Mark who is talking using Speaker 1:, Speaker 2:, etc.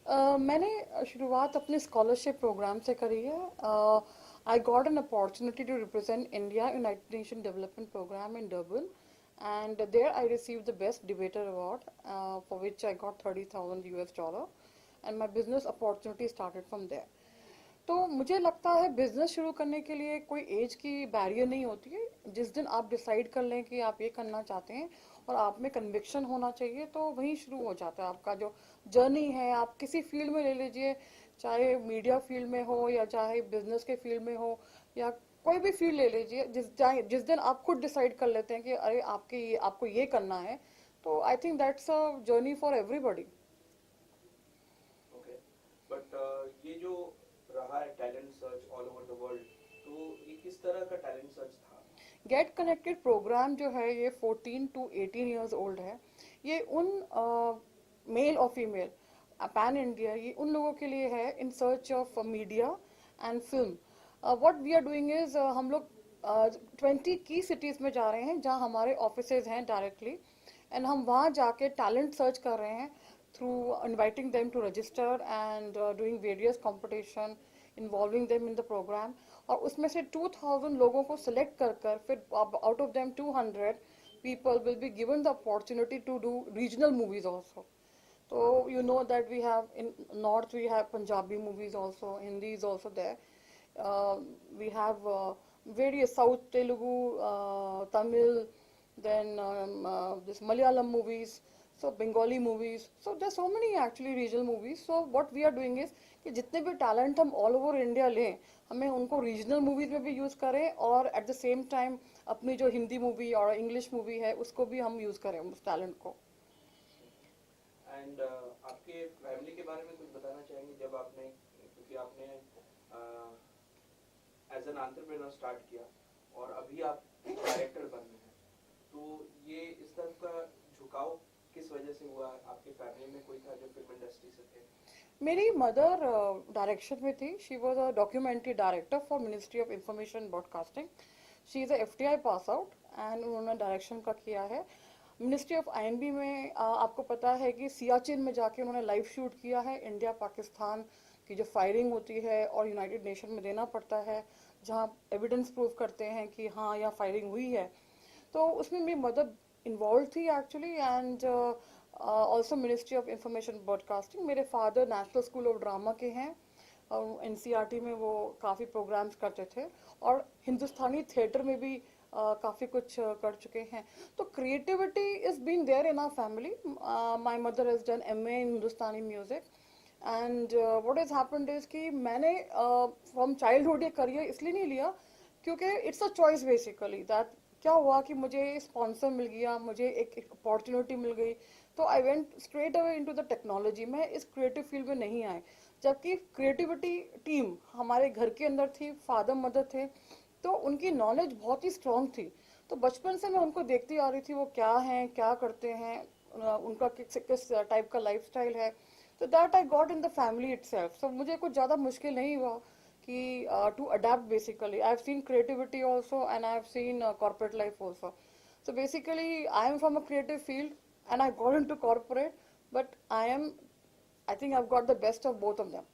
Speaker 1: मैंने शुरुआत अपने स्कॉलरशिप प्रोग्राम से करी है। I got an opportunity to represent India United Nation Development Programme in Durban, and there I received the best debater award, for which I got $30,000 and my business opportunity started from there. तो मुझे लगता है business शुरू करने के लिए कोई as की बैरियर नहीं होती है। जिस दिन आप डिसाइड कर लें कि आप ये करना चाहते हैं और आप में कन्विक्शन होना चाहिए, तो वहीं शुरू हो जाता है आपका जो जर्नी है। आप किसी फील्ड में ले लीजिए, चाहे मीडिया फील्ड में हो या चाहे बिजनेस के फील्ड में हो या कोई भी फील्ड ले लीजिए। जिस दिन आप खुद डिसाइड कर लेते हैं कि अरे आपको ये करना है, तो I think that's a journey for everybody.
Speaker 2: Okay, but ये जो रहा है talent search all over the world, तो ये किस तरह का टैलेंट सर्च था?
Speaker 1: गेट कनेक्टेड प्रोग्राम जो है ये 14 टू 18 ईयर्स ओल्ड है। ये उन मेल और फीमेल पैन इंडिया, ये उन लोगों के लिए है in search of media and film. What we are doing is, हम लोग 20 की सिटीज में जा रहे हैं जहां हमारे ऑफिसेज हैं डायरेक्टली, एंड हम वहाँ जाके टैलेंट सर्च कर रहे हैं through inviting them to register and doing various competition involving them in the programme. और उसमें से 2000 लोगों को सिलेक्ट कर कर फिर out of them 200 people will be given the opportunity to do regional movies also. So you know that we have in north, we have Punjabi movies also, Hindi is also there. We have various South Telugu, Tamil, then this Malayalam movies, so Bengali movies. So there's so many actually regional movies. So what we are doing is कि जितने भी talent हम all over India लें, हमें उनको regional movies में भी use करें और एट द सेम टाइम अपनी जो हिंदी मूवी और इंग्लिश मूवी है उसको भी हम यूज करें उस टैलेंट को।
Speaker 2: एंड आपके फैमिली के बारे में कुछ बताना चाहेंगे? जब आपने, क्योंकि आपने एज एन एंटरप्रेन्योर स्टार्ट किया और अभी आप एक डायरेक्टर बन रहे हैं, तो ये इस तरफ का झुकाव किस वजह से हुआ? आपके फैमिली में कोई था जो फिल्म इंडस्ट्री से थे?
Speaker 1: मेरी मदर डायरेक्शन में थी। She was a documentary director for ministry of information broadcasting. She is FTI pass out and उन्होंने डायरेक्शन का किया है। मिनिस्ट्री ऑफ INB में आपको पता है कि सियाचिन में जाके उन्होंने लाइव शूट किया है। इंडिया पाकिस्तान की जो फायरिंग होती है और यूनाइटेड नेशन में देना पड़ता है, जहाँ एविडेंस प्रूव करते हैं कि हाँ यहाँ फायरिंग हुई है, तो उसमें मेरी मदर इन्वॉल्व थी actually. And also ministry of information broadcasting. मेरे father national school of drama के हैं और NCERT में वो काफ़ी प्रोग्राम्स करते थे और हिंदुस्तानी थिएटर में भी काफ़ी कुछ कर चुके हैं। तो creativity is been there in our family. My mother has done MA in Hindustani music and what has happened is कि मैंने फ्रॉम चाइल्डहुड ये करियर इसलिए नहीं लिया क्योंकि it's a choice basically. That क्या हुआ कि मुझे स्पॉन्सर मिल गया, मुझे एक अपॉर्चुनिटी मिल गई, तो I went straight away into the technology. मैं इस क्रिएटिव फील्ड में नहीं आई, जबकि क्रिएटिविटी टीम हमारे घर के अंदर थी। फादर मदर थे तो उनकी नॉलेज बहुत ही स्ट्रांग थी। तो बचपन से मैं उनको देखती आ रही थी वो क्या हैं, क्या करते हैं, उनका किस टाइप का लाइफस्टाइल है। तो that I got in the family itself. So मुझे कुछ ज़्यादा मुश्किल नहीं हुआ कि to adapt basically. I have seen creativity also and I have seen corporate life also. So basically, I am from a creative field and I got into corporate, but I think I've got the best of both of them.